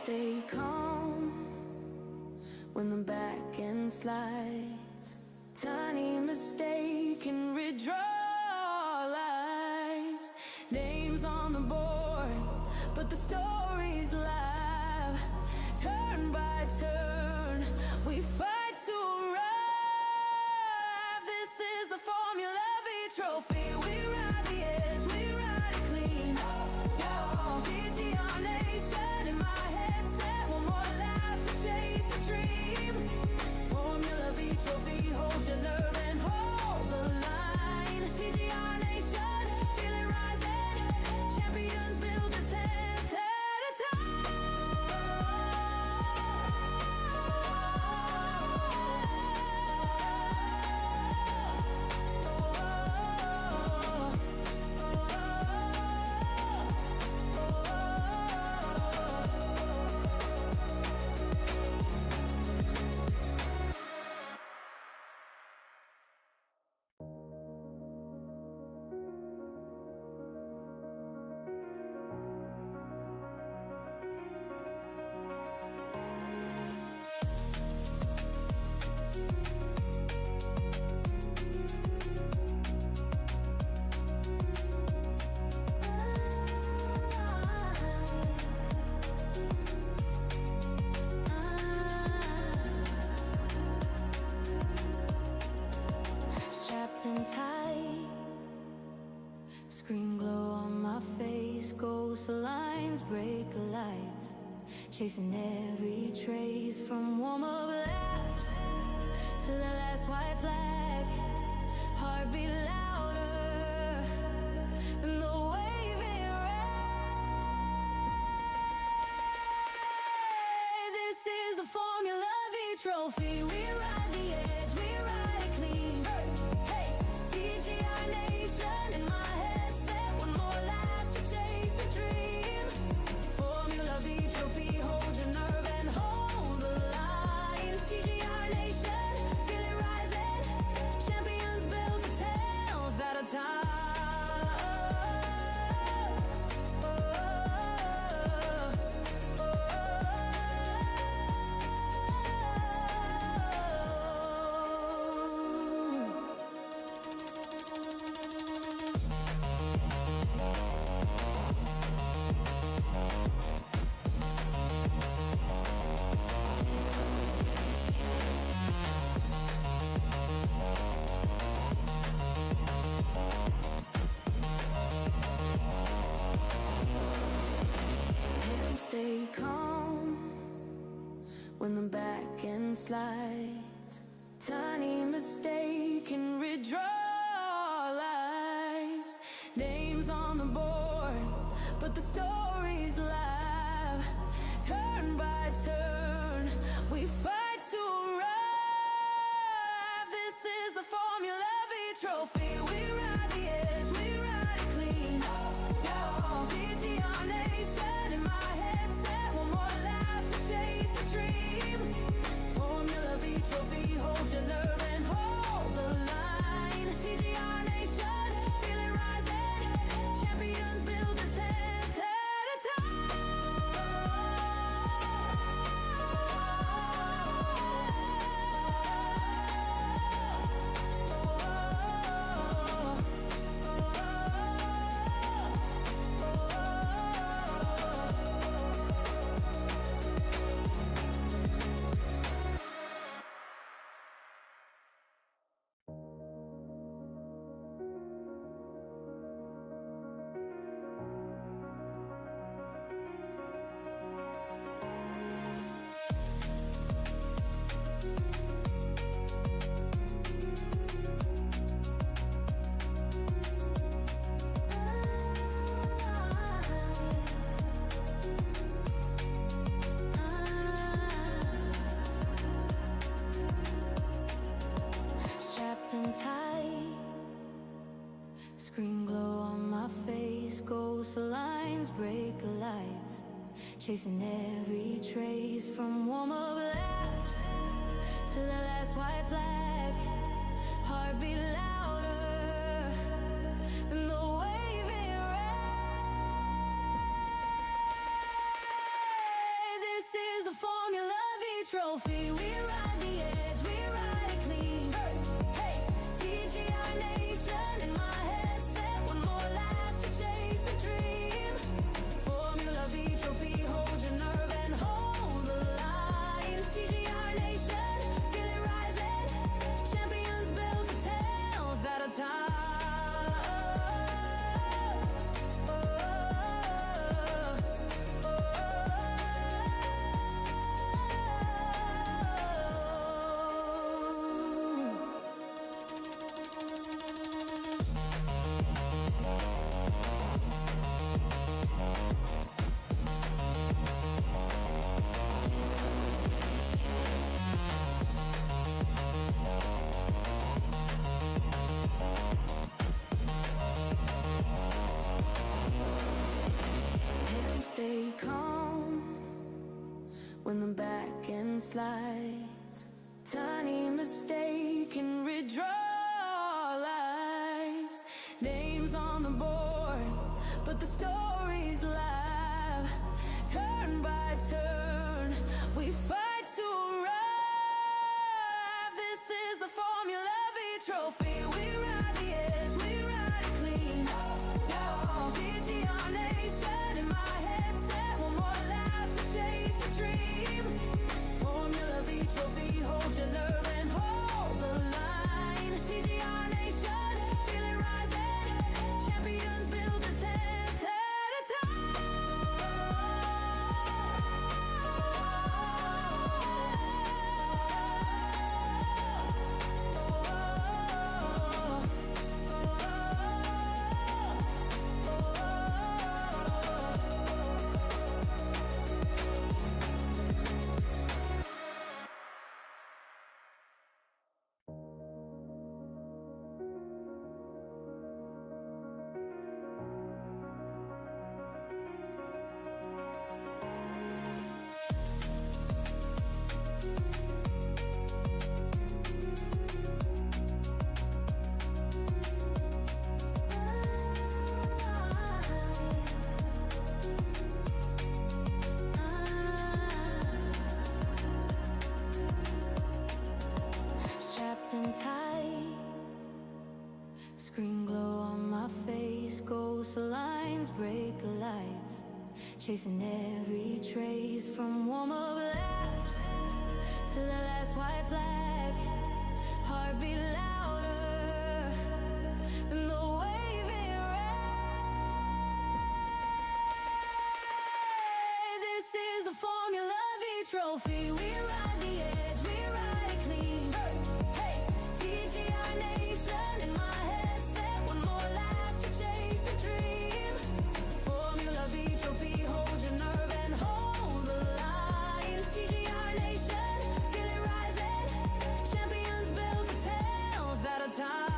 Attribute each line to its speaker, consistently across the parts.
Speaker 1: stay calm when the back end slides. Tiny mistake can redraw lives. Names on the board, but the story's live. Turn by turn, we fight to arrive. This is the Formula V trophy. We ride the edge, we ride it clean. GG our nation, in my headset, one more lap to chase the dream. Formula V trophy, hold your nerve and hold the line. TG our nation, feel it rising. Champions build a tent at a and tight. Screen glow on my face, ghost lines break lights. Chasing every trace from warm-up laps to the last white flag. Heartbeat louder than the waving rain. This is the Formula V trophy. We ride the edge, we ride it clean. TG our nation, in my headset, one more lap to chase the dream. Formula V trophy, hold your nerve and hold the line. TG our nation, feel it rising. Champions built a tenth at a time. Stay calm when the back end slides. Tiny mistake can redraw lives. Names on the board, but the story's live. Turn by turn, we fight to arrive. This is the Formula V trophy. We ride the edge, we ride it clean. GG our nation, in my headset, one more lap to chase the dream. Formula V trophy, hold your nerve and hold the line. TG our nation, feel it rising. Champions build a tenth at a and tight. Screen glow on my face, ghost lines break lights. Chasing every trace from warm-up laps to the last white flag. Heartbeat louder than the waving rain. This trophy. We ride the edge, we ride it clean. Hey, TGR Nation in my headset. One more lap to chase the dream. Formula V trophy, hold your nerve and hold the line. TGR Nation, feel it rising. Champions built to tenth at a time. Stay calm when the back end slides. Tiny mistake can redraw lives. Names on the board, but the story's live. Turn by turn, we fight to arrive. This is the Formula V trophy. We ride the edge, we ride it clean. GGR Nation in my headset. One more lap to chase the dream. Formula V trophy, hold your nerve and hold the line. TGR Nation, feel it rising. Champions build a 10th at a time. Strapped in tight, screen glow on my face, ghost lines, brake lights, chasing every trace from warm-up laps to the last white flag. Heartbeat louder than the waving ray. This is the Formula V trophy. We ride the edge, we ride it clean. Hey, TGR Nation in my headset. One more lap to chase the dream. Formula V trophy, hold your nerve and hold the line. TGR Nation, feel it rising. Champions built to 10th at a time.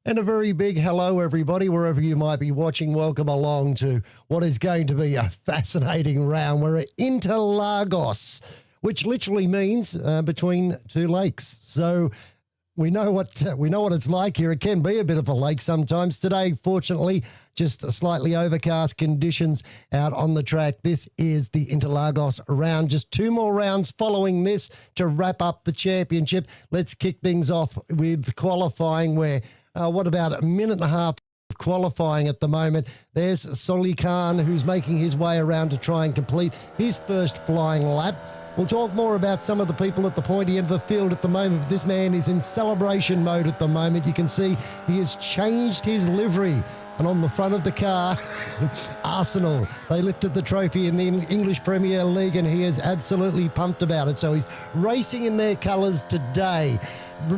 Speaker 2: And a very big hello, everybody, wherever you might be watching. Welcome along to what is going to be a fascinating round. We're at Interlagos, which literally means between two lakes. So we know what it's like here. It can be a bit of a lake sometimes. Today, fortunately, just slightly overcast conditions out on the track. This is the Interlagos round. Just two more rounds following this to wrap up the championship. Let's kick things off with qualifying, where what about a minute and a half of qualifying at the moment. There's Solly Khan, who's making his way around to try and complete his first flying lap. We'll talk more about some of the people at the pointy end of the field at the moment, but this man is in celebration mode at the moment. You can see he has changed his livery. And on the front of the car, Arsenal, they lifted the trophy in the English Premier League, and he is absolutely pumped about it. So he's racing in their colours today.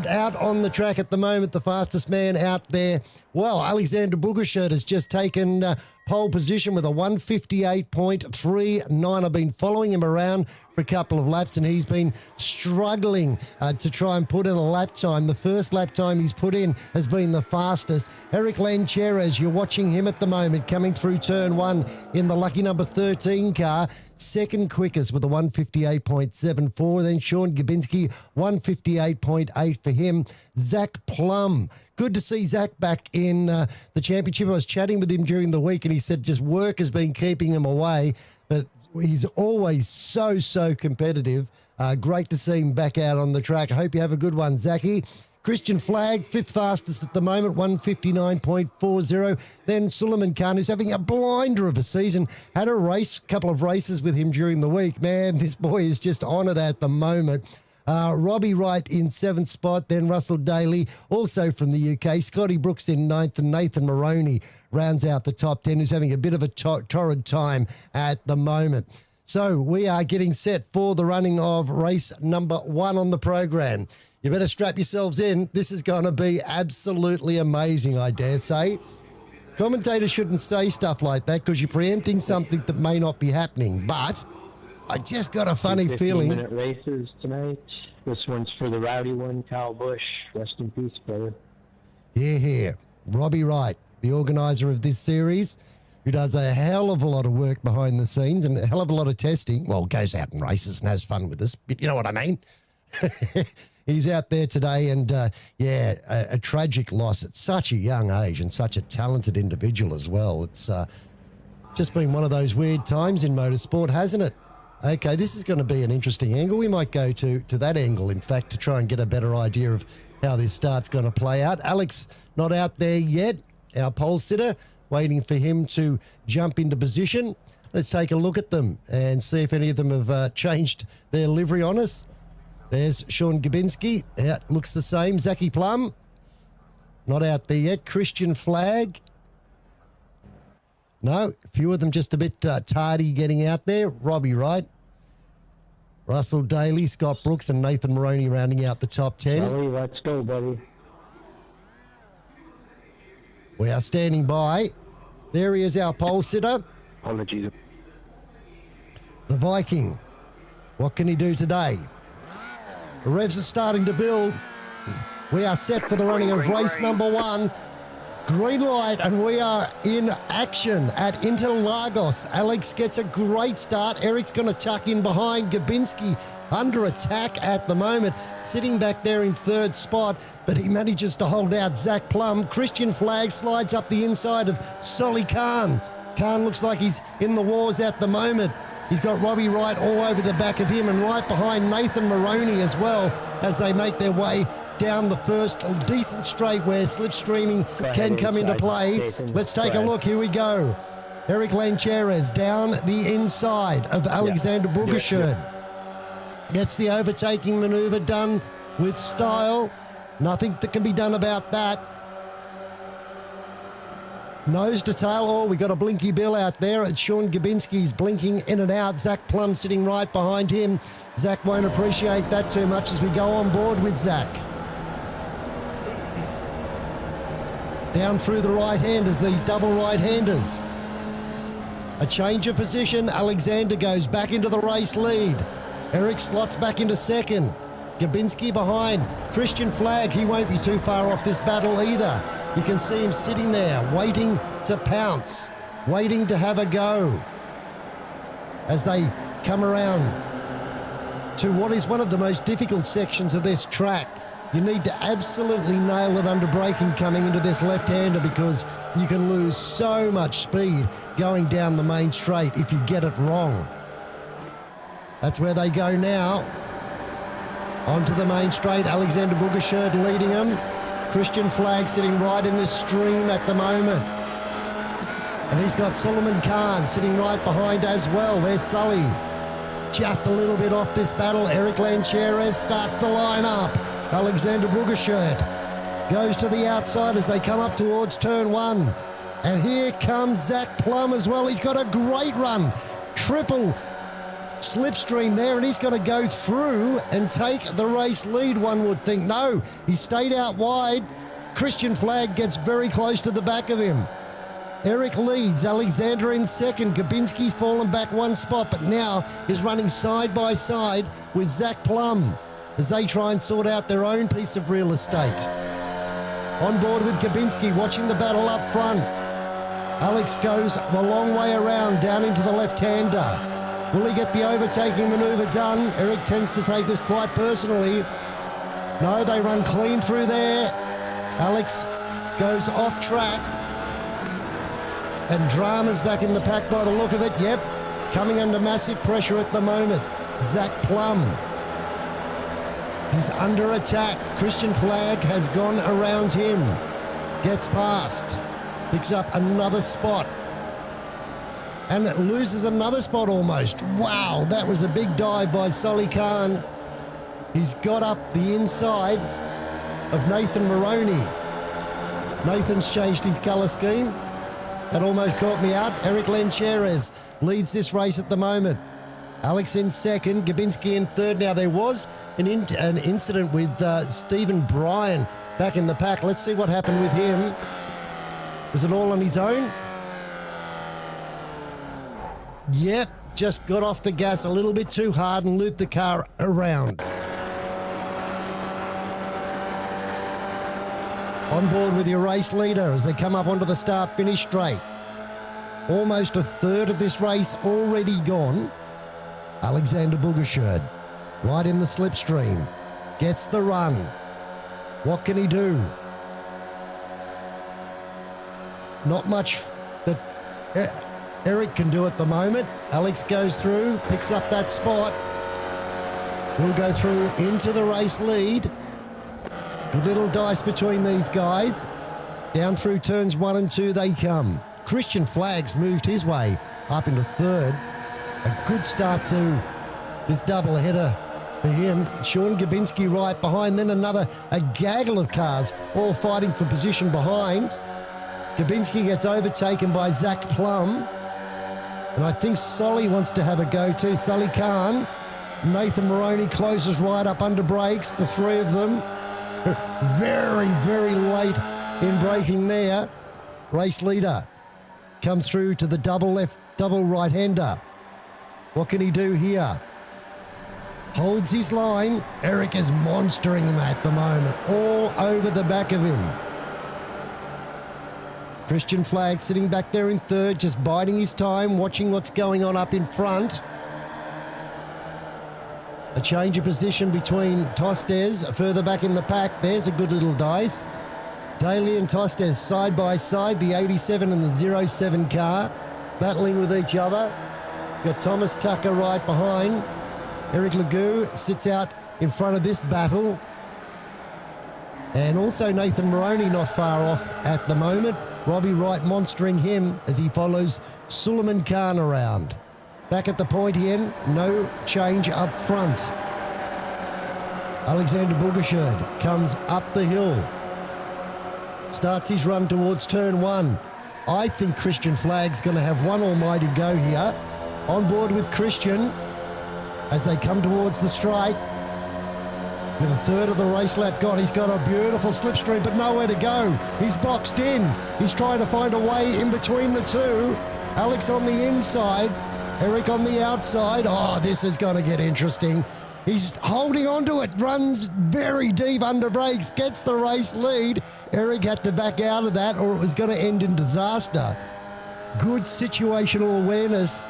Speaker 2: Out on the track at the moment, the fastest man out there, well, Alexander Boogashert has just taken pole position with a 158.39. I've been following him around for a couple of laps, and he's been struggling to try and put in a lap time. The first lap time he's put in has been the fastest. Eric Lancheres, you're watching him at the moment, coming through turn one in the lucky number 13 car. Second quickest with a 158.74. Then Sean Gabinski, 158.8 for him. Zach Plum. Good to see Zach back in the championship. I was chatting with him during the week and he said just work has been keeping him away, but he's always so competitive. Great to see him back out on the track. I hope you have a good one, Zachy. Christian Flagg, fifth fastest at the moment, 159.40. Then Suleiman Khan, who's having a blinder of a season, had a couple of races with him during the week. Man, this boy is just on it at the moment. Robbie Wright in seventh spot, then Russell Daly, also from the UK. Scotty Brooks in ninth, and Nathan Maroney rounds out the top 10, who's having a bit of a torrid time at the moment. So we are getting set for the running of race number 1 on the program. You better strap yourselves in. This is going to be absolutely amazing, I dare say. Commentators shouldn't say stuff like that because you're preempting something that may not be happening. But I just got a funny feeling.
Speaker 3: 15-minute races tonight. This one's for the rowdy one, Kyle Busch. Rest in peace, brother.
Speaker 2: Here. Robbie Wright, the organiser of this series, who does a hell of a lot of work behind the scenes and a hell of a lot of testing. Well, goes out and races and has fun with us, but you know what I mean. He's out there today and, a tragic loss at such a young age and such a talented individual as well. It's just been one of those weird times in motorsport, hasn't it? Okay, this is going to be an interesting angle. We might go to that angle, in fact, to try and get a better idea of how this start's going to play out. Alex not out there yet, our pole sitter, waiting for him to jump into position. Let's take a look at them and see if any of them have changed their livery on us. There's Sean Gabinski. Yeah, looks the same. Zachy Plum, not out there yet. Christian Flagg. No, a few of them just a bit tardy getting out there. Robbie Wright, Russell Daly, Scott Brooks and Nathan Maroney rounding out the top 10.
Speaker 3: Ollie, let's go, buddy.
Speaker 2: We are standing by. There he is, our pole sitter.
Speaker 3: Apologies.
Speaker 2: The Viking. What can he do today? The revs are starting to build. We are set for the running of race number 1. Green light, and we are in action at Interlagos. Alex gets a great start. Eric's going to tuck in behind. Gabinski under attack at the moment, sitting back there in third spot, but he manages to hold out Zach Plum. Christian Flagg slides up the inside of Solly Khan. Khan looks like he's in the wars at the moment. He's got Robbie Wright all over the back of him and right behind Nathan Maroney as well as they make their way down the first decent straight where slipstreaming can come into play. Let's take a look. Here we go. Eric Lancheres down the inside of Alexander Bourgassert. Gets the overtaking manoeuvre done with style. Nothing that can be done about that. Nose to tail. Oh, we got a blinky bill out there. It's Sean Gabinski's blinking in and out. Zach Plum sitting right behind him. Zach won't appreciate that too much as we go on board with Zach. Down through the right-handers, these double right-handers. A change of position. Alexander goes back into the race lead. Eric slots back into second. Gabinski behind. Christian Flagg, he won't be too far off this battle either. You can see him sitting there, waiting to pounce, waiting to have a go as they come around to what is one of the most difficult sections of this track. You need to absolutely nail it under braking coming into this left-hander because you can lose so much speed going down the main straight if you get it wrong. That's where they go now. Onto the main straight, Alexander Bourgassert leading them. Christian Flagg sitting right in this stream at the moment. And he's got Suleiman Khan sitting right behind as well. There's Sully. Just a little bit off this battle. Eric Lancheres starts to line up. Alexander Bourgassert goes to the outside as they come up towards turn 1. And here comes Zach Plum as well. He's got a great run. Triple slipstream there, and he's going to go through and take the race lead, one would think. No, he stayed out wide. Christian Flagg gets very close to the back of him. Eric leads, Alexander in second. Gabinski's fallen back one spot, but now is running side by side with Zach Plum as they try and sort out their own piece of real estate. On board with Gabinski, watching the battle up front. Alex goes a long way around, down into the left-hander. Will he get the overtaking manoeuvre done? Eric tends to take this quite personally. No, they run clean through there. Alex goes off track. And Drama's back in the pack by the look of it. Yep, coming under massive pressure at the moment. Zach Plum. He's under attack. Christian Flag has gone around him. Gets past. Picks up another spot. And it loses another spot almost. Wow, that was a big dive by Solly Khan. He's got up the inside of Nathan Maroney. Nathan's changed his colour scheme. That almost caught me out. Eric Lencheres leads this race at the moment. Alex in second, Gabinski in third. Now, there was an incident with Stephen Bryan back in the pack. Let's see what happened with him. Was it all on his own? Yep, just got off the gas a little bit too hard and looped the car around. On board with your race leader as they come up onto the start-finish straight. Almost a third of this race already gone. Alexander Bugasherd, right in the slipstream, gets the run. What can he do? Not much that Eric can do at the moment. Alex goes through, picks up that spot. Will go through into the race lead. Good little dice between these guys. Down through turns 1 and 2 they come. Christian Flag's moved his way up into third. A good start to this double header for him. Sean Gabinski right behind, then a gaggle of cars all fighting for position behind. Gabinski gets overtaken by Zach Plum. And I think Solly wants to have a go too. Solly Khan. Nathan Maroney closes right up under brakes, the three of them. Very, very late in braking there. Race leader comes through to the double left, double right-hander. What can he do here? Holds his line. Eric is monstering him at the moment, all over the back of him. Christian Flag sitting back there in third, just biding his time, watching what's going on up in front. A change of position between Tostes further back in the pack. There's a good little dice. Daly and Tostes side by side, the 87 and the 07 car, battling with each other. Got Thomas Tucker right behind. Eric Legou sits out in front of this battle. And also Nathan Maroney not far off at the moment. Robbie Wright monstering him as he follows Suleiman Khan around. Back at the point again, no change up front. Alexander Bugasherd comes up the hill. Starts his run towards turn 1. I think Christian Flag's going to have one almighty go here. On board with Christian as they come towards the strike. With a third of the race lap gone, he's got a beautiful slipstream, but nowhere to go. He's boxed in. He's trying to find a way in between the two. Alex on the inside, Eric on the outside. Oh, this is going to get interesting. He's holding on to it, runs very deep under brakes, gets the race lead. Eric had to back out of that or it was going to end in disaster. Good situational awareness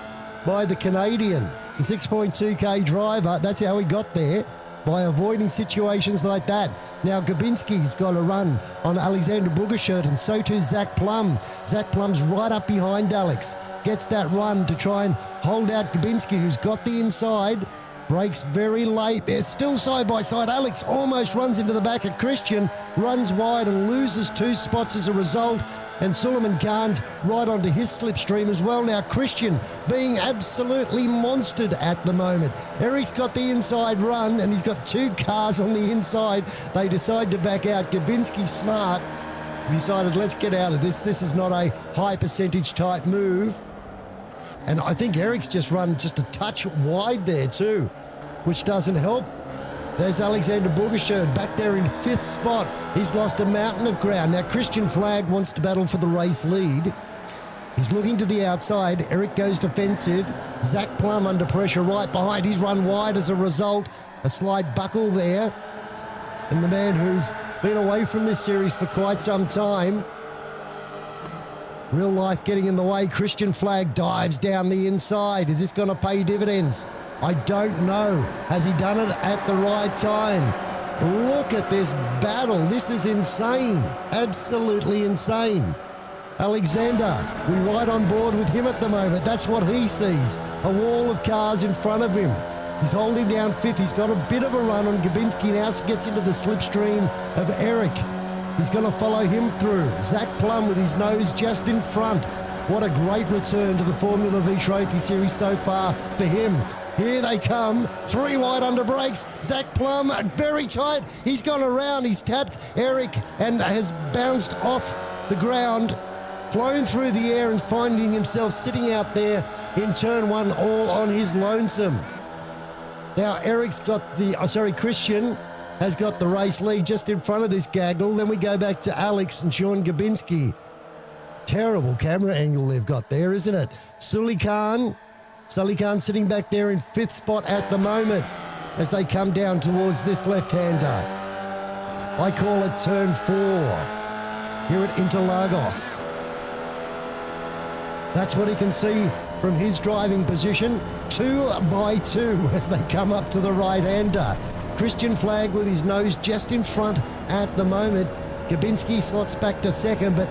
Speaker 2: by the Canadian. The 6.2k driver, that's how he got there, by avoiding situations like that. Now Gabinski's got a run on Alexander Bugasherd and so too Zach Plum. Zach Plum's right up behind Alex. Gets that run to try and hold out Gabinski, who's got the inside. Brakes very late. They're still side by side. Alex almost runs into the back of Christian, runs wide and loses 2 spots as a result. And Suleiman Khan's right onto his slipstream as well. Now Christian being absolutely monstered at the moment. Eric's got the inside run and he's got 2 cars on the inside. They decide to back out. Gabinski smart. Decided, let's get out of this. This is not a high percentage type move. And I think Eric's just run just a touch wide there too, which doesn't help. There's Alexander Bugasherd back there in 5th spot. He's lost a mountain of ground. Now Christian Flag wants to battle for the race lead. He's looking to the outside. Eric goes defensive. Zach Plum under pressure right behind. He's run wide as a result. A slight buckle there. And the man who's been away from this series for quite some time. Real life getting in the way. Christian Flagg dives down the inside. Is this going to pay dividends? I don't know. Has he done it at the right time? Look at this battle. This is insane. Absolutely insane. Alexander, we're right on board with him at the moment. That's what he sees. A wall of cars in front of him. He's holding down fifth. He's got a bit of a run on Gabinski. Now gets into the slipstream of Eric. He's going to follow him through. Zach Plum with his nose just in front. What a great return to the Formula V Trophy Series so far for him. Here they come. 3 wide under brakes. Zach Plum very tight. He's gone around. He's tapped Eric and has bounced off the ground, flown through the air and finding himself sitting out there in turn 1 all on his lonesome. Now Eric's got Christian has got the race lead just in front of this gaggle. Then we go back to Alex and Sean Gabinski. Terrible camera angle they've got there, isn't it? Sully Khan sitting back there in 5th spot at the moment as they come down towards this left-hander. I call it turn 4 here at Interlagos. That's what he can see from his driving position. 2 by 2 as they come up to the right-hander. Christian Flagg with his nose just in front at the moment. Gabinski slots back to second, but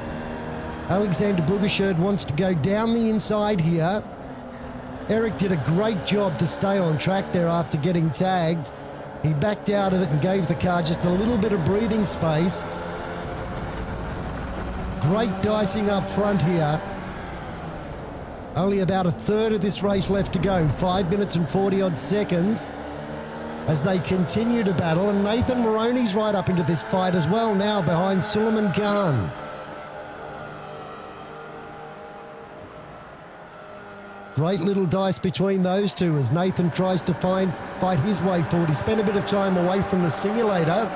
Speaker 2: Alexander Boogasherd wants to go down the inside here. Eric did a great job to stay on track there after getting tagged. He backed out of it and gave the car just a little bit of breathing space. Great dicing up front here. Only about a third of this race left to go. 5 minutes and 40 odd seconds as they continue to battle. And Nathan Maroney's right up into this fight as well now behind Suleiman Khan. Great little dice between those two as Nathan tries to fight his way forward. He spent a bit of time away from the simulator.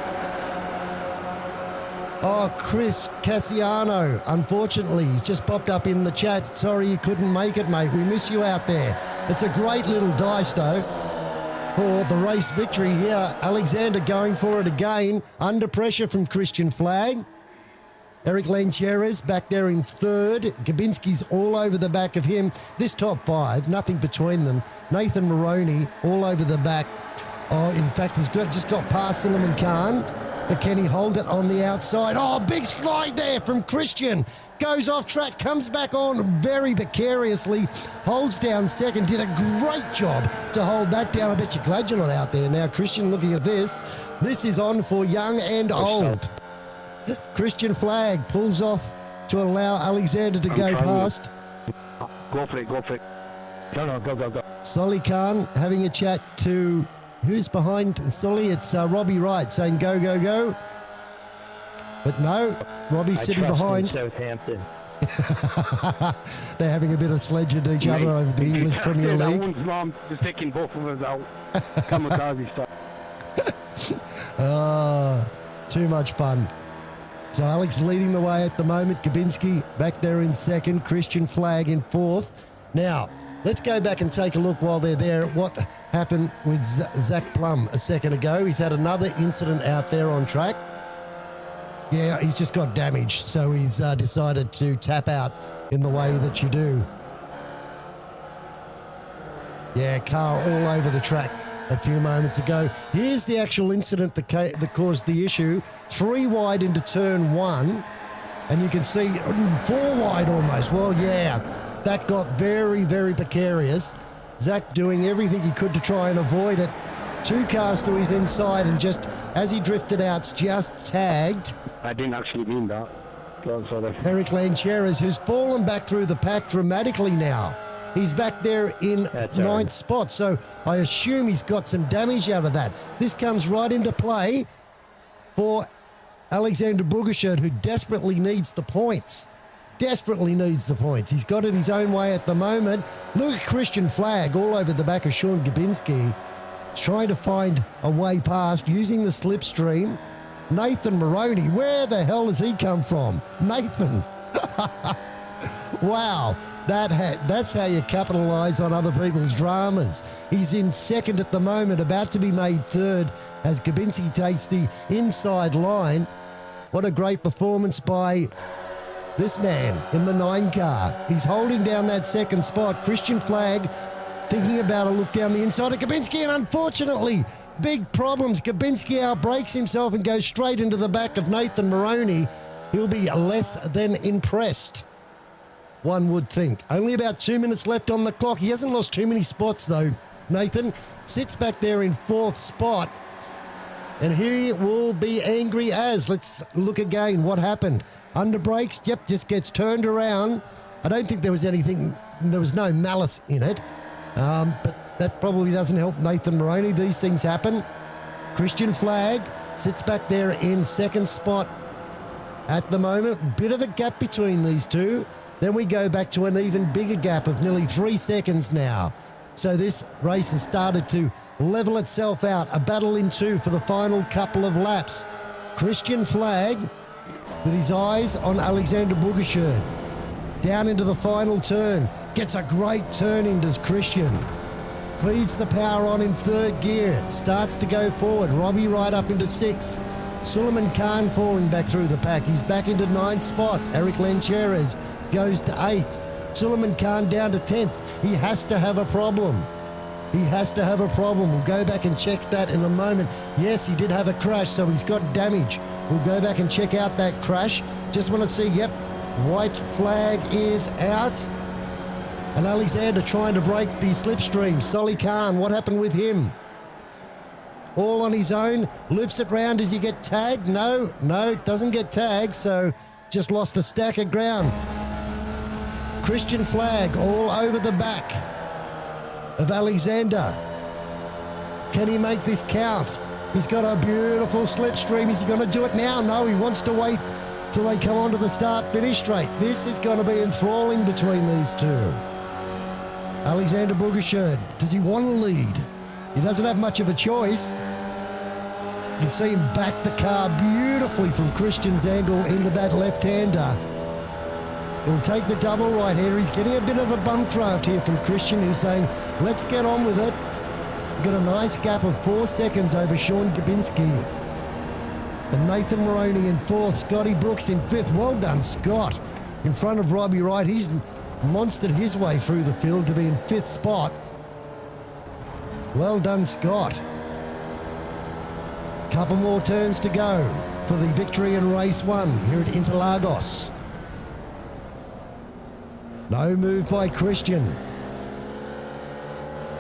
Speaker 2: Oh, Chris Cassiano, unfortunately, he's just popped up in the chat. Sorry you couldn't make it, mate. We miss you out there. It's a great little dice, though, for the race victory here. Alexander going for it again. Under pressure from Christian Flagg. Eric Lancheres back there in 3rd. Gabinski's all over the back of him. This top 5, nothing between them. Nathan Maroney all over the back. Oh, in fact, he's just got past Suleiman Khan. But can he hold it on the outside? Oh, big slide there from Christian. Goes off track, comes back on very precariously, holds down second, did a great job to hold that down. I bet you're glad you're not out there now, Christian, looking at this. This is on for young and old. Christian Flagg pulls off to allow Alexander to go past.
Speaker 3: Go for it. Go.
Speaker 2: Sully Khan having a chat to... Who's behind Sully? It's Robbie Wright saying go, go, go. But no, Robbie's sitting behind.
Speaker 3: Southampton.
Speaker 2: They're having a bit of sledge at each other over the English Premier League.
Speaker 3: That one's wrong, just taking both of us out. Kamikaze stuff.
Speaker 2: Oh, too much fun. So Alex leading the way at the moment. Gabinski back there in 2nd. Christian Flagg in 4th. Now, let's go back and take a look while they're there at what happened with Zach Plum a second ago. He's had another incident out there on track. Yeah, he's just got damage, so he's decided to tap out in the way that you do. Yeah, car all over the track a few moments ago. Here's the actual incident that caused the issue. 3 wide into turn 1, and you can see 4 wide almost. Well, yeah, that got very, very precarious. Zach doing everything he could to try and avoid it. 2 cars to his inside, and just as he drifted out, just tagged.
Speaker 3: I didn't actually mean that.
Speaker 2: Eric Lancheres, who's fallen back through the pack dramatically now. He's back there in 9th spot, so I assume he's got some damage out of that. This comes right into play for Alexander Boogasherd, who desperately needs the points. Desperately needs the points. He's got it his own way at the moment. Look at Christian Flagg all over the back of Sean Gabinski, trying to find a way past using the slipstream. Nathan Maroney, where the hell has he come from? Nathan. Wow, that's how you capitalise on other people's dramas. He's in second at the moment, about to be made third as Gabinski takes the inside line. What a great performance by this man in the 9 car. He's holding down that second spot. Christian Flagg thinking about a look down the inside of Gabinski, and unfortunately, big problems. Gabinski outbrakes himself and goes straight into the back of Nathan Maroney. He'll be less than impressed, one would think. Only about 2 minutes left on the clock. He hasn't lost too many spots, though. Nathan sits back there in 4th spot, and he will be angry as. Let's look again. What happened? Under brakes, yep, just gets turned around. I don't think there was anything, there was no malice in it, but that probably doesn't help Nathan Maroney. These things happen. Christian Flagg sits back there in 2nd spot at the moment. Bit of a gap between these two. Then we go back to an even bigger gap of nearly 3 seconds now. So this race has started to level itself out. A battle in 2 for the final couple of laps. Christian Flagg with his eyes on Alexander Boogasherd. Down into the final turn. Gets a great turn in, does Christian. Feeds the power on in 3rd gear. Starts to go forward. Robbie right up into 6. Suleiman Khan falling back through the pack. He's back into 9th spot. Eric Lancheres goes to 8th. Suleiman Khan down to 10th. He has to have a problem. He has to have a problem. We'll go back and check that in a moment. Yes, he did have a crash, so he's got damage. We'll go back and check out that crash. Just want to see, yep, white flag is out. And Alexander trying to break the slipstream. Solly Khan, what happened with him? All on his own, loops it round. Does he get tagged? No, doesn't get tagged, so just lost a stack of ground. Christian Flagg all over the back of Alexander. Can he make this count? He's got a beautiful slipstream. Is he going to do it now? No, he wants to wait till they come onto the start-finish straight. This is going to be enthralling between these two. Alexander Boogasherd, does he want to lead? He doesn't have much of a choice. You can see him back the car beautifully from Christian's angle into that left-hander. He'll take the double right here. He's getting a bit of a bump draft here from Christian, who's saying, let's get on with it. Got a nice gap of 4 seconds over Sean Gabinski. And Nathan Maroney in 4th, Scotty Brooks in 5th. Well done, Scott. In front of Robbie Wright. He's monstered his way through the field to be in 5th spot. Well done, Scott. Couple more turns to go for the victory in race 1 here at Interlagos. No move by Christian,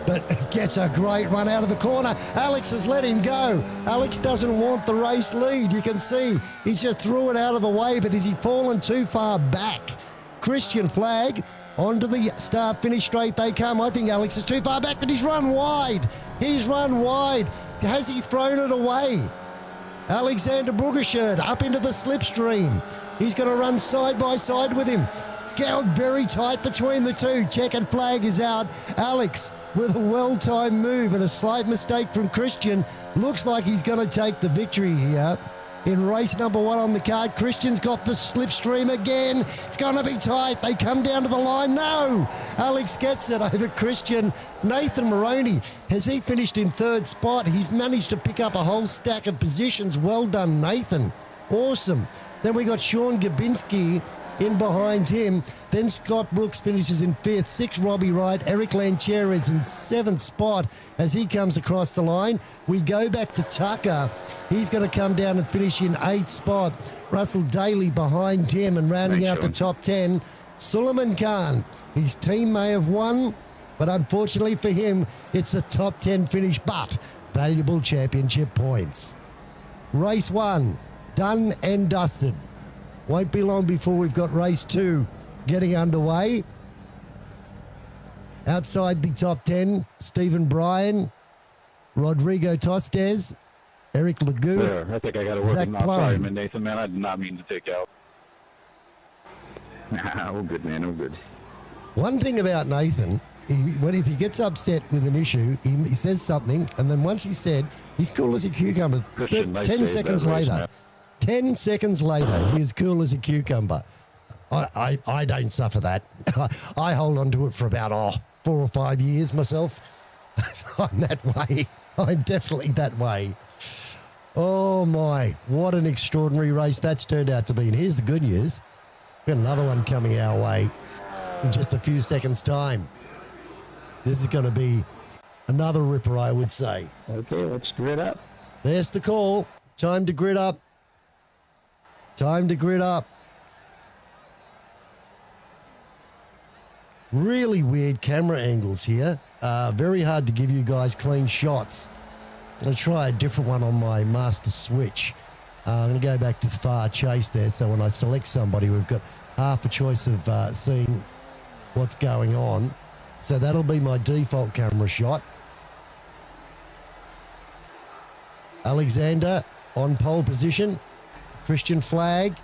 Speaker 2: but gets a great run out of the corner. Alex has let him go. Alex doesn't want the race lead. You can see he just threw it out of the way, but has he fallen too far back? Christian Flagg onto the start-finish straight they come. I think Alex is too far back, but he's run wide. He's run wide. Has he thrown it away? Alexander Boogasherd up into the slipstream. He's going to run side by side with him. Get very tight between the two. Checkered flag is out. Alex with a well-timed move and a slight mistake from Christian. Looks like he's going to take the victory here. In race number 1 on the card, Christian's got the slipstream again. It's going to be tight. They come down to the line. No! Alex gets it over Christian. Nathan Maroney, has he finished in 3rd spot? He's managed to pick up a whole stack of positions. Well done, Nathan. Awesome. Then we got Sean Gabinski in behind him. Then Scott Brooks finishes in 5th. 6th, Robbie Wright. Eric Lancheres in 7th spot as he comes across the line. We go back to Tucker. He's going to come down and finish in 8th spot. Russell Daly behind him and rounding out the top 10. Suleiman Khan. His team may have won, but unfortunately for him, it's a top 10 finish, but valuable championship points. Race 1, done and dusted. Won't be long before we've got race 2 getting underway. Outside the top 10, Stephen Bryan, Rodrigo Tostes, Eric Lagu,
Speaker 4: I think I got to work
Speaker 2: Zach
Speaker 4: him out.
Speaker 2: Plum.
Speaker 4: Sorry, man, Nathan, man. I did not mean to take out. All good, man. All good.
Speaker 2: One thing about Nathan, if he gets upset with an issue, he says something, and then once he said, he's cool as a cucumber.
Speaker 4: Christian,
Speaker 2: 10 seconds later. 10 seconds later, he is cool as a cucumber. I don't suffer that. I hold on to it for about 4 or 5 years myself. I'm that way. I'm definitely that way. Oh my, what an extraordinary race that's turned out to be. And here's the good news. We've got another one coming our way in just a few seconds' time. This is going to be another ripper, I would say.
Speaker 3: Okay, let's grid up.
Speaker 2: There's the call. Time to grid up. Time to grid up. Really weird camera angles here. Very hard to give you guys clean shots. I'm going to try a different one on my master switch. I'm going to go back to far chase there, so when I select somebody, we've got half a choice of seeing what's going on. So that'll be my default camera shot. Alexander on pole position. Christian Flag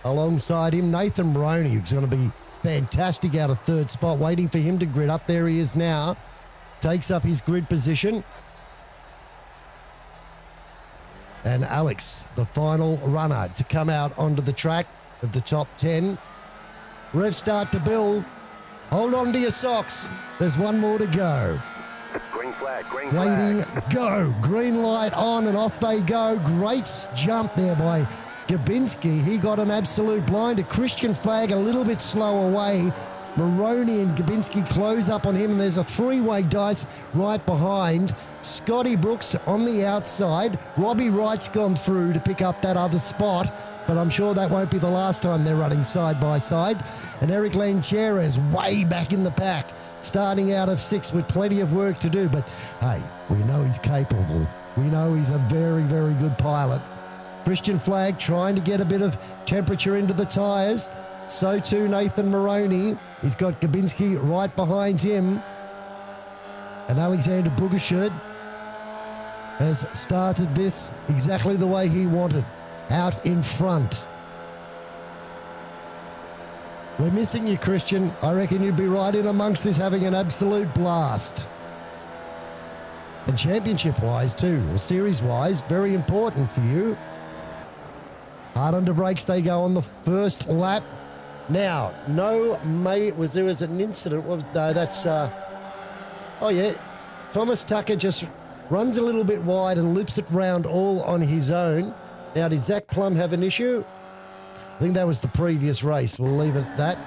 Speaker 2: alongside him. Nathan Maroney, who's going to be fantastic out of third spot, waiting for him to grid up. There he is now. Takes up his grid position. And Alex, the final runner to come out onto the track of the top 10. Rev start to build. Hold on to your socks. There's one more to go.
Speaker 5: Green flag, green
Speaker 2: Waiting,
Speaker 5: flag.
Speaker 2: go. Green light on and off they go. Great jump there by Gabinski. He got an absolute blinder. Christian Flag a little bit slow away. Maroney and Gabinski close up on him, and there's a three-way dice right behind. Scotty Brooks on the outside. Robbie Wright's gone through to pick up that other spot, but I'm sure that won't be the last time they're running side by side. And Eric Lancheras way back in the pack, starting out of 6 with plenty of work to do. But, hey, we know he's capable. We know he's a very, very good pilot. Christian Flag trying to get a bit of temperature into the tyres. So too Nathan Maroney. He's got Gabinski right behind him. And Alexander Bugasherd has started this exactly the way he wanted, out in front. We're missing you, Christian. I reckon you'd be right in amongst this, having an absolute blast. And championship-wise too, or series-wise, very important for you. Hard under brakes they go on the first lap. Now, there was an incident. Oh yeah, Thomas Tucker just runs a little bit wide and loops it round all on his own. Now, did Zach Plum have an issue? I think that was the previous race. We'll leave it at that.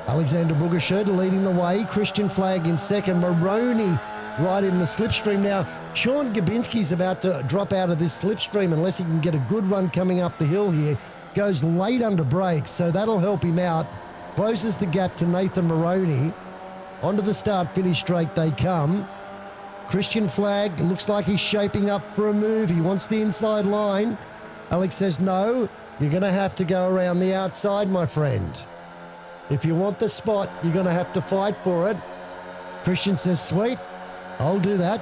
Speaker 2: Alexander Bugasherd leading the way. Christian Flag in second. Maroney right in the slipstream. Now, Sean Gabinski's about to drop out of this slipstream unless he can get a good run coming up the hill here. Goes late under brakes, so that'll help him out. Closes the gap to Nathan Maroney. Onto the start-finish straight they come. Christian Flag looks like he's shaping up for a move. He wants the inside line. Alex says, no, you're going to have to go around the outside, my friend. If you want the spot, you're going to have to fight for it. Christian says, sweet, I'll do that.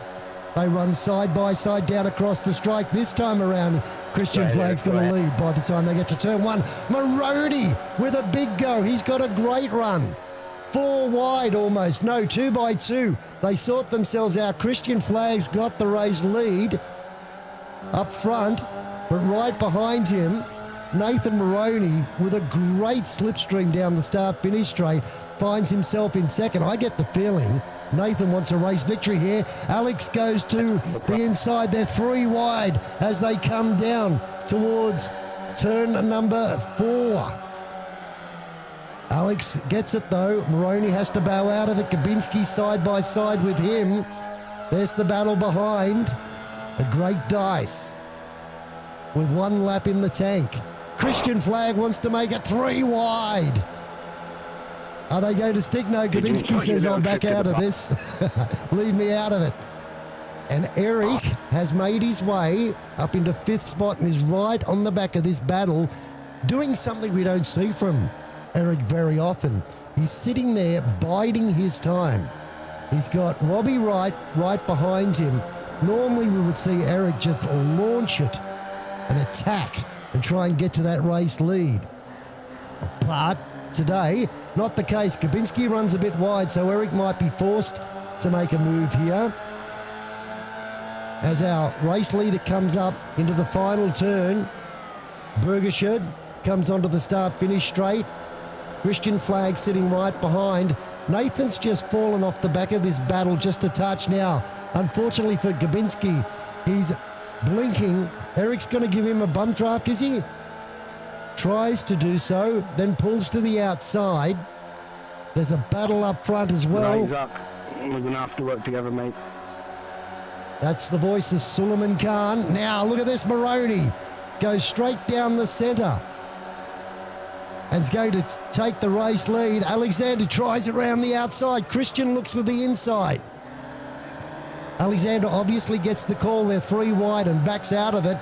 Speaker 2: They run side by side down across the strike. This time around, Christian Flag's got a lead by the time they get to turn one. Maroney with a big go. He's got a great run. 4 wide almost. No, 2 by 2. They sort themselves out. Christian Flag's got the race lead up front, but right behind him, Nathan Maroney with a great slipstream down the start-finish straight finds himself in second. I get the feeling Nathan wants a race victory here. Alex goes to the inside. They're 3 wide as they come down towards turn number 4. Alex gets it though. Maroney has to bow out of it. Gabinski side by side with him. There's the battle behind. A great dice with 1 lap in the tank. Christian Flag wants to make it 3 wide. Are they going to stick? No, Gabinski says, I'll back out of this. Leave me out of it. And Eric has made his way up into 5th spot and is right on the back of this battle, doing something we don't see from Eric very often. He's sitting there biding his time. He's got Robbie Wright right behind him. Normally we would see Eric just launch it and attack and try and get to that race lead. But today, not the case. Gabinski runs a bit wide, so Eric might be forced to make a move here. As our race leader comes up into the final turn, Burgershire comes onto the start-finish straight. Christian Flag sitting right behind. Nathan's just fallen off the back of this battle just a touch now. Unfortunately for Gabinski, he's blinking. Eric's going to give him a bump draft, is he? Tries to do so, then pulls to the outside. There's a battle up front as well.
Speaker 3: Rise up. We're going to have to work together, mate.
Speaker 2: That's the voice of Suleiman Khan. Now, look at this. Maroney goes straight down the centre and's going to take the race lead. Alexander tries it around the outside. Christian looks for the inside. Alexander obviously gets the call. They're 3 wide and backs out of it.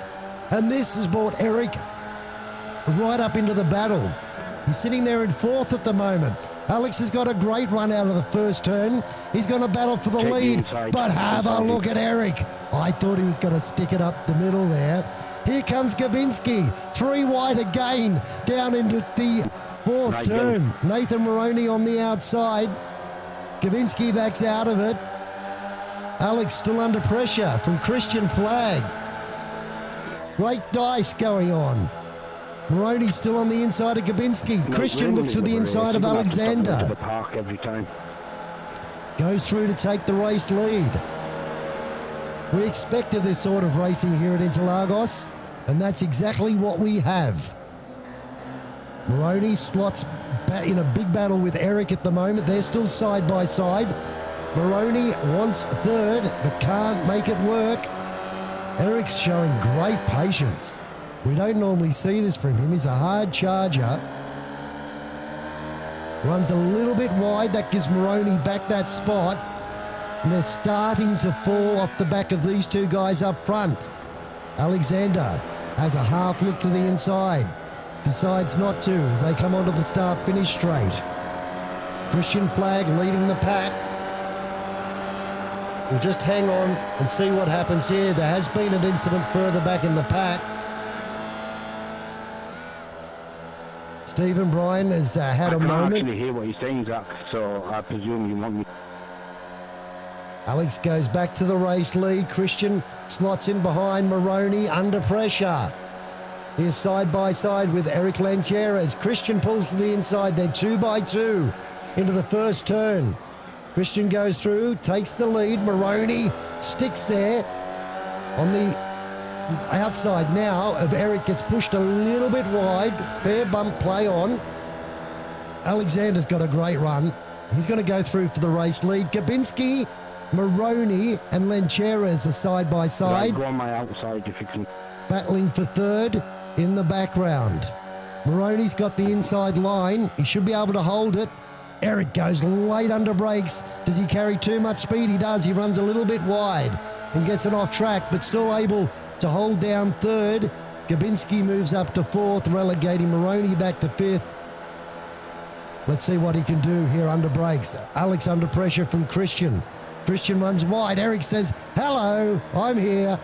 Speaker 2: And this has brought Eric right up into the battle. He's sitting there in 4th at the moment. Alex has got a great run out of the first turn. He's going to battle for the lead, but have a look at Eric. I thought he was going to stick it up the middle there. Here comes Gabinski, 3 wide again, down into the 4th turn. Nathan Maroney on the outside. Gabinski backs out of it. Alex still under pressure from Christian Flag. Great dice going on. Maroney still on the inside of Gabinski. Christian looks for the inside of Alexander.
Speaker 3: The park every time.
Speaker 2: Goes through to take the race lead. We expected this sort of racing here at Interlagos, and that's exactly what we have. Maroney slots in a big battle with Eric at the moment. They're still side by side. Maroney wants 3rd, but can't make it work. Eric's showing great patience. We don't normally see this from him. He's a hard charger. Runs a little bit wide. That gives Maroney back that spot. And they're starting to fall off the back of these 2 guys up front. Alexander has a half look to the inside. Decides not to as they come onto the start-finish straight. Christian Flag leading the pack. We'll just hang on and see what happens here. There has been an incident further back in the pack. Stephen Bryan has had a moment.
Speaker 3: I can't actually hear what he's saying, Zach, so I presume you want me.
Speaker 2: Alex goes back to the race lead. Christian slots in behind Maroney under pressure. He's side by side with Eric Lancheras. Christian pulls to the inside. They're 2 by 2 into the first turn. Christian goes through, takes the lead. Maroney sticks there on the outside now of Eric, gets pushed a little bit wide. Fair bump play on. Alexander's got a great run. He's going to go through for the race lead. Gabinski, Maroney and Lancheras are side by side.
Speaker 3: Go on my outside if you can.
Speaker 2: Battling for 3rd in the background. Maroney's got the inside line. He should be able to hold it. Eric goes late under brakes. Does he carry too much speed? He does. He runs a little bit wide and gets it off track, but still able to hold down 3rd. Gabinski moves up to 4th, relegating Maroney back to 5th. Let's see what he can do here under brakes. Alex under pressure from Christian. Christian runs wide. Eric says, hello, I'm here.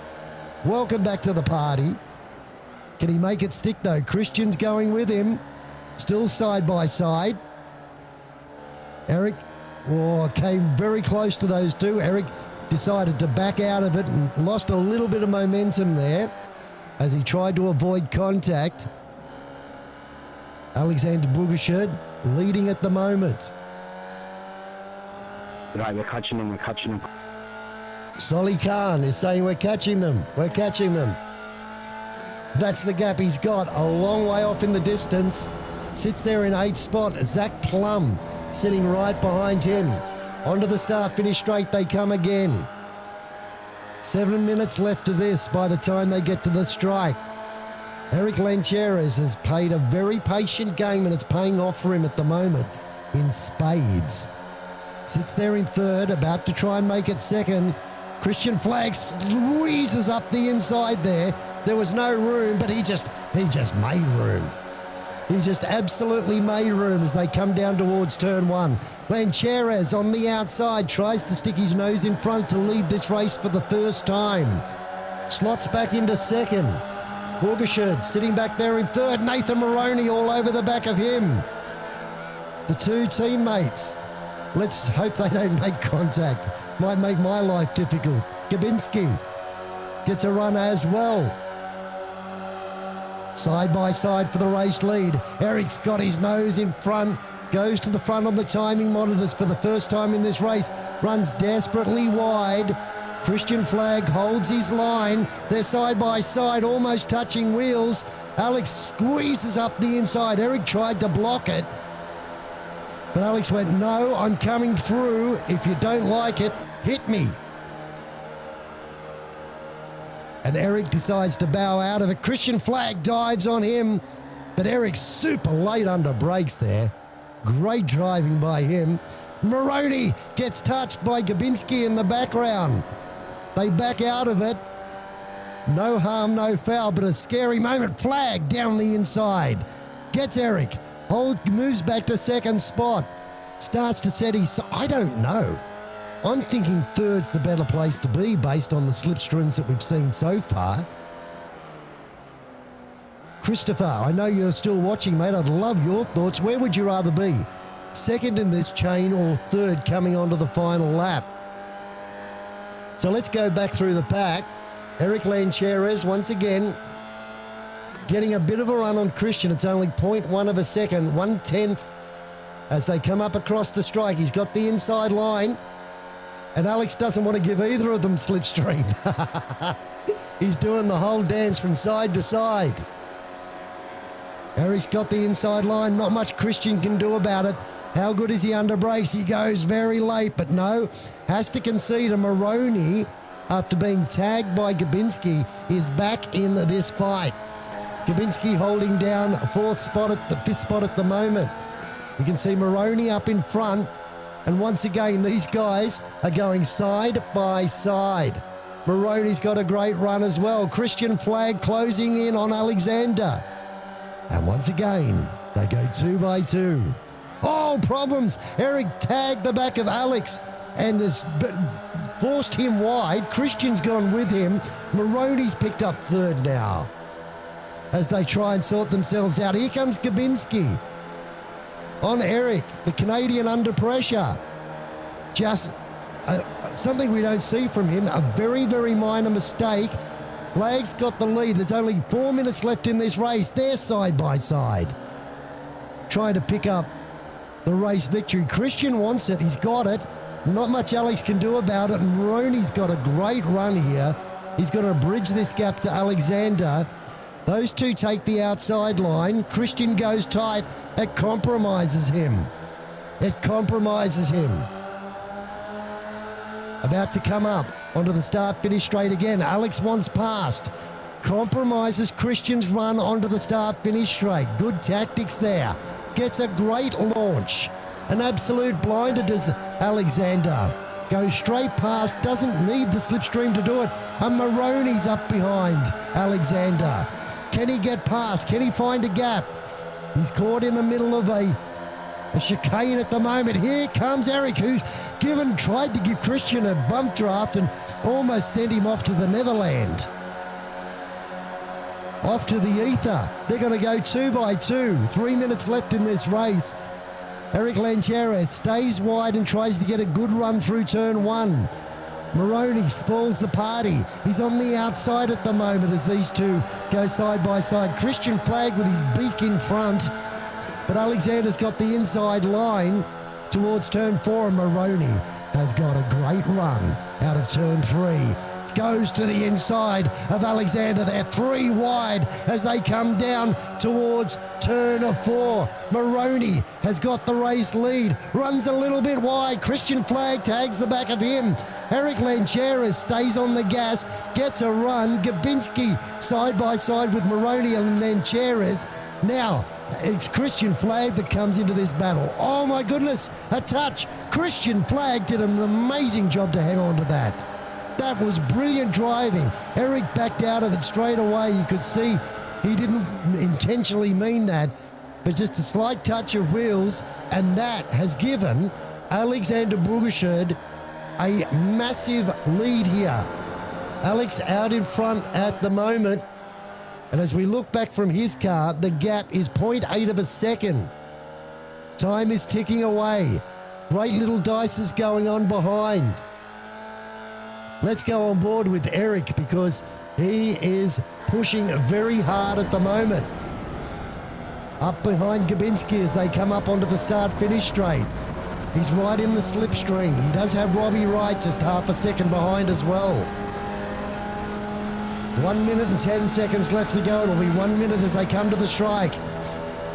Speaker 2: Welcome back to the party. Can he make it stick though? Christian's going with him. Still side by side. Eric came very close to those 2. Eric decided to back out of it and lost a little bit of momentum there as he tried to avoid contact. Alexander Bugashid leading at the moment.
Speaker 3: Right, we're catching them.
Speaker 2: Solly Khan is saying we're catching them. That's the gap he's got. A long way off in the distance. Sits there in 8th spot. Zach Plum sitting right behind him. Onto the start-finish straight they come again. 7 minutes left of this by the time they get to the strike. Eric Lancheras has played a very patient game and it's paying off for him at the moment in spades. Sits there in 3rd, about to try and make it 2nd. Christian Flag squeezes up the inside there. There was no room, but he just made room. He just absolutely made room as they come down towards turn 1. Lancheras on the outside tries to stick his nose in front to lead this race for the first time. Slots back into 2nd. Borgashard sitting back there in 3rd. Nathan Maroney all over the back of him. The 2 teammates. Let's hope they don't make contact. Might make my life difficult. Gabinski gets a run as well. Side by side for the race lead. Eric's got his nose in front, goes to the front on the timing monitors for the first time in this race, runs desperately wide. Christian Flagg holds his line. They're side by side, almost touching wheels. Alex squeezes up the inside. Eric tried to block it, but Alex went, no, I'm coming through. If you don't like it, hit me. And Eric decides to bow out of it. Christian Flagg dives on him, but Eric's super late under brakes there. Great driving by him. Maroney gets touched by Gabinski in the background. They back out of it. No harm, no foul, but a scary moment. Flagg down the inside. Gets Eric. Moves back to second spot. Starts to set his... I don't know. I'm thinking third's the better place to be based on the slipstreams that we've seen so far. Christopher, I know you're still watching, mate. I'd love your thoughts. Where would you rather be? Second in this chain or third coming onto the final lap? So let's go back through the pack. Eric Lancheres once again getting a bit of a run on Christian. It's only 0.1 of a second, 1/10 as they come up across the strike. He's got the inside line, and Alex doesn't want to give either of them slipstream. He's doing the whole dance from side to side. Eric's got the inside line. Not much Christian can do about it. How good is he under brakes? He goes very late, but no, has to concede. A Maroney, after being tagged by Gabinski, is back in this fight. Gabinski holding down fifth spot at the moment. You can see Maroney up in front, and once again, these guys are going side by side. Maroney's got a great run as well. Christian Flagg closing in on Alexander. And once again, they go 2 by 2. Oh, problems. Eric tagged the back of Alex and has forced him wide. Christian's gone with him. Maroney's picked up third now as they try and sort themselves out. Here comes Gabinski on Eric, the Canadian under pressure. Just something we don't see from him, a very, very minor mistake. Flagg's got the lead. There's only 4 minutes left in this race. They're side by side, trying to pick up the race victory. Christian wants it. He's got it. Not much Alex can do about it. Maroney's got a great run here. He's going to bridge this gap to Alexander. Those two take the outside line. Christian goes tight. It compromises him. It compromises him. About to come up onto the start-finish straight again. Alex wants past. Compromises Christian's run onto the start-finish straight. Good tactics there. Gets a great launch. An absolute blinder does Alexander. Goes straight past. Doesn't need the slipstream to do it. And Maroney's up behind Alexander. Can he get past? Can he find a gap? He's caught in the middle of a chicane at the moment. Here comes Eric, who's tried to give Christian a bump draft and almost sent him off to the Netherlands. Off to the ether. They're going to go 2 by 2. 3 minutes left in this race. Eric Lancheres stays wide and tries to get a good run through turn 1. Maroney spoils the party. He's on the outside at the moment as these two go side by side. Christian Flagg with his beak in front, but Alexander's got the inside line towards turn 4, and Maroney has got a great run out of turn 3. Goes to the inside of Alexander. They're 3 wide as they come down towards turn 4. Maroney has got the race lead. Runs a little bit wide. Christian Flagg tags the back of him. Eric Lancheres stays on the gas, gets a run. Gabinski side by side with Maroney and Lancheres. Now, it's Christian Flagg that comes into this battle. Oh my goodness, a touch. Christian Flagg did an amazing job to hang on to that. That was brilliant driving. Eric backed out of it straight away. You could see he didn't intentionally mean that, but just a slight touch of wheels, and that has given Alexander Bourgachard a massive lead here. Alex out in front at the moment, and as we look back from his car, the gap is 0.8 of a second. Time is ticking away. Great little dices going on behind. Let's go on board with Eric, because He is pushing very hard at the moment. Up behind Gabinski as they come up onto the start-finish straight. He's right in the slipstream. He does have Robbie Wright just half a second behind as well. 1 minute and 10 seconds left to go. It'll be 1 minute as they come to the strike.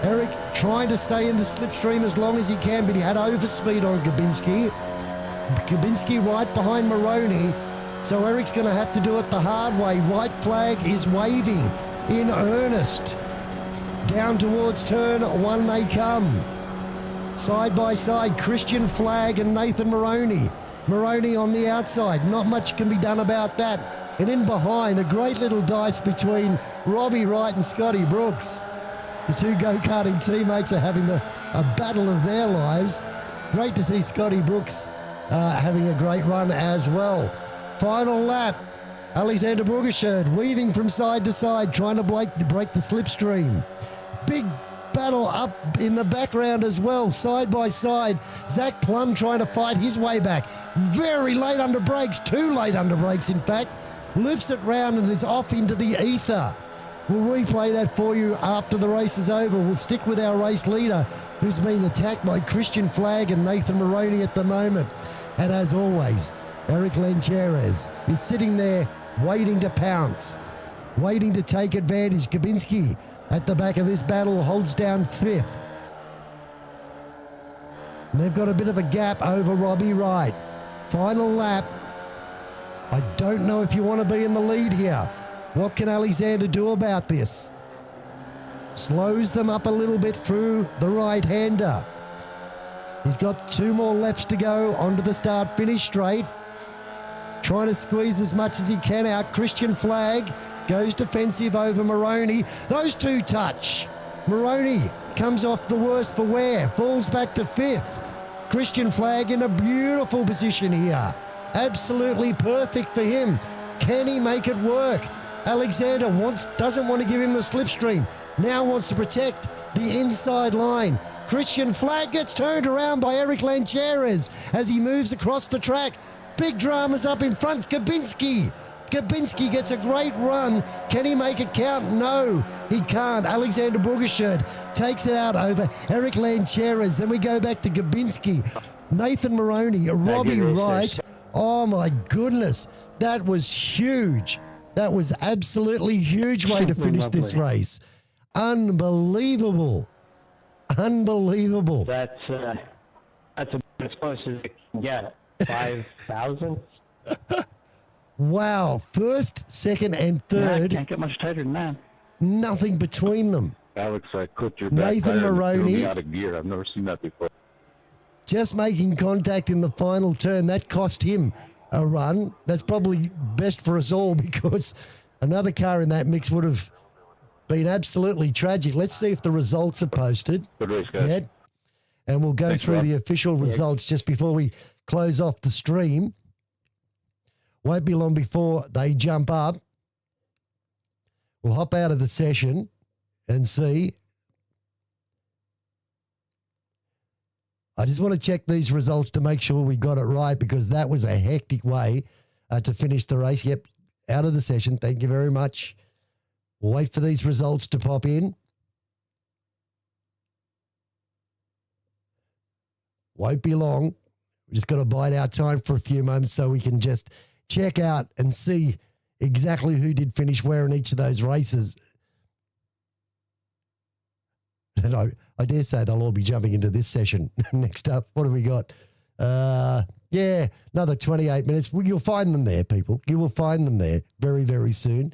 Speaker 2: Eric trying to stay in the slipstream as long as he can, but he had overspeed on Gabinski. Gabinski right behind Maroney. So Eric's going to have to do it the hard way. White flag is waving in earnest. Down towards turn one they come. Side by side, Christian Flag and Nathan Maroney. Maroney on the outside. Not much can be done about that. And in behind, a great little dice between Robbie Wright and Scotty Brooks. The two go-karting teammates are having a battle of their lives. Great to see Scotty Brooks having a great run as well. Final lap. Alexander Bourgachard weaving from side to side, trying to break the slipstream. Big battle up in the background as well, side by side. Zach Plum trying to fight his way back. Very late under brakes, too late under brakes in fact. Loops it round and is off into the ether. We'll replay that for you after the race is over. We'll stick with our race leader, who's being attacked by Christian Flag and Nathan Maroney at the moment. And as always, Eric Lancheres is sitting there waiting to pounce, waiting to take advantage. Gabinski at the back of this battle holds down fifth. And they've got a bit of a gap over Robbie Wright. Final lap. I don't know if you want to be in the lead here. What can Alexander do about this? Slows them up a little bit through the right-hander. He's got 2 more laps to go onto the start-finish straight. Trying to squeeze as much as he can out. Christian Flag goes defensive over Maroney. Those two touch. Maroney comes off the worst for wear. Falls back to 5th. Christian Flag in a beautiful position here. Absolutely perfect for him. Can he make it work? Alexander doesn't want to give him the slipstream. Now wants to protect the inside line. Christian Flag gets turned around by Eric Lancheres as he moves across the track. Big dramas up in front. Gabinski gets a great run. Can he make it count? No, he can't. Alexander Bourgachard takes it out over Eric Lancheres. Then we go back to Gabinski. Nathan Maroney, Robbie Wright. Oh my goodness, that was huge. That was absolutely huge way to finish this race. Unbelievable. Unbelievable.
Speaker 3: That's as close as it can get. 5,000.
Speaker 2: Wow. First, second, and third.
Speaker 4: Can't get much tighter than that.
Speaker 2: Nothing between them.
Speaker 4: Alex, I clipped your back
Speaker 2: Nathan
Speaker 4: tire and it threw
Speaker 2: Maroney.
Speaker 4: me out of gear. I've never seen that before.
Speaker 2: Just making contact in the final turn. That cost him a run. That's probably best for us all because another car in that mix would have been absolutely tragic. Let's see if the results are posted.
Speaker 4: Good race, guys.
Speaker 2: Yeah. And we'll go
Speaker 4: Thanks,
Speaker 2: through
Speaker 4: Rob.
Speaker 2: the official results just before we close off the stream. Won't be long before they jump up. We'll hop out of the session and see. I just want to check these results to make sure we got it right because that was a hectic way to finish the race. Yep, out of the session. Thank you very much. We'll wait for these results to pop in. Won't be long. We're just going to bide our time for a few moments so we can just check out and see exactly who did finish where in each of those races. And I dare say they'll all be jumping into this session. Next up, what have we got? Yeah, another 28 minutes. Well, you'll find them there, people. You will find them there very, very soon.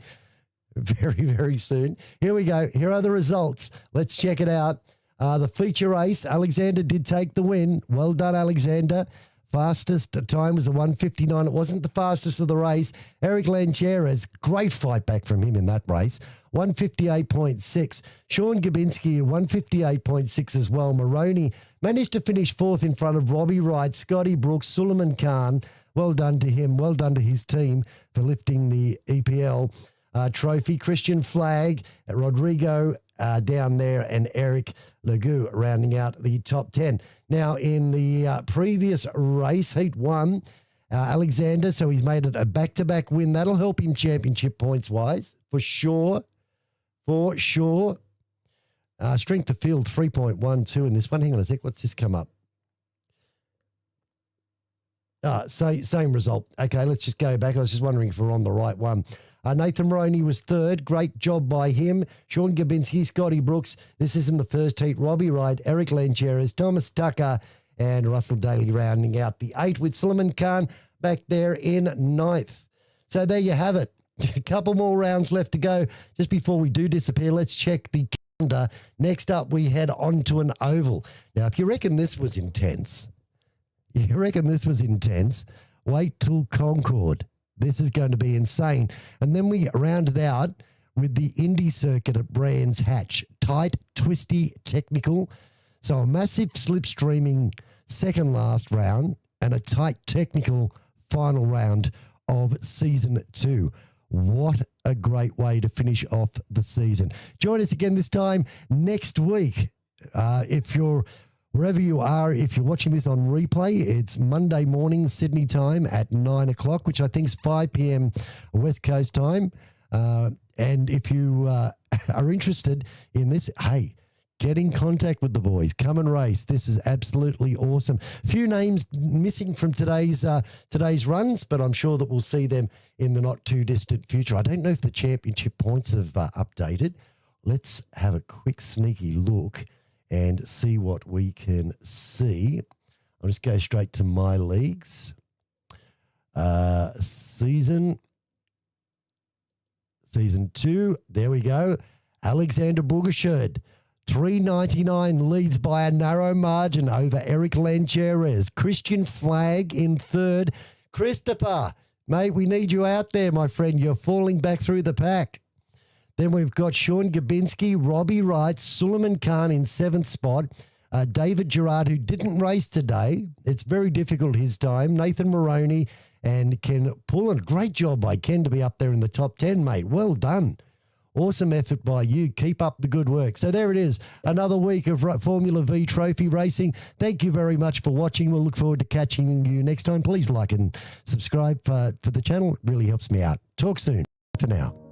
Speaker 2: Very, very soon. Here we go. Here are the results. Let's check it out. The feature race, Alexander did take the win. Well done, Alexander. Fastest time was a 1:59. It wasn't the fastest of the race. Eric Lancheres, great fight back from him in that race. 1:58.6. Sean Gabinski, 1:58.6 as well. Maroney managed to finish 4th in front of Robbie Wright, Scotty Brooks, Suleiman Khan. Well done to him. Well done to his team for lifting the EPL trophy. Christian Flag, Rodrigo down there, and Eric Legou rounding out the top 10. Now, in the previous race, Heat 1, Alexander, so he's made it a back-to-back win. That'll help him championship points-wise, for sure. For sure. Strength of field, 3.12 in this one. Hang on a sec. What's this come up? Same result. Okay, let's just go back. I was just wondering if we're on the right one. Nathan Maroney was third. Great job by him. Sean Gabinski, Scotty Brooks. This is in the first heat. Robbie Wright, Eric Lancheras, Thomas Tucker, and Russell Daly rounding out the 8 with Simline Khan back there in 9th. So there you have it. A couple more rounds left to go. Just before we do disappear, let's check the calendar. Next up, we head on to an oval. Now, if you reckon this was intense, wait till Concord. This is going to be insane. And then we round it out with the Indy circuit at Brands Hatch. Tight, twisty, technical. So a massive slipstreaming second last round and a tight technical final round of season 2. What a great way to finish off the season. Join us again this time next week. If you're wherever you are, if you're watching this on replay, it's Monday morning Sydney time at 9 o'clock, which I think is 5 p.m. West Coast time. And if you are interested in this, hey, get in contact with the boys. Come and race. This is absolutely awesome. A few names missing from today's runs, but I'm sure that we'll see them in the not too distant future. I don't know if the championship points have updated. Let's have a quick sneaky look and see what we can see. I'll just go straight to my leagues. Season 2. There we go. Alexander Boogasherd. 399 leads by a narrow margin over Eric Lancheras. Christian Flagg in 3rd. Christopher, mate, we need you out there, my friend. You're falling back through the pack. Then we've got Sean Gabinski, Robbie Wright, Suleiman Khan in 7th spot. David Gerard, who didn't race today. It's very difficult his time. Nathan Maroney and Ken Pullen. Great job by Ken to be up there in the top 10, mate. Well done. Awesome effort by you. Keep up the good work. So there it is, another week of Formula V trophy racing. Thank you very much for watching. We'll look forward to catching you next time. Please like and subscribe for the channel. It really helps me out. Talk soon. For now.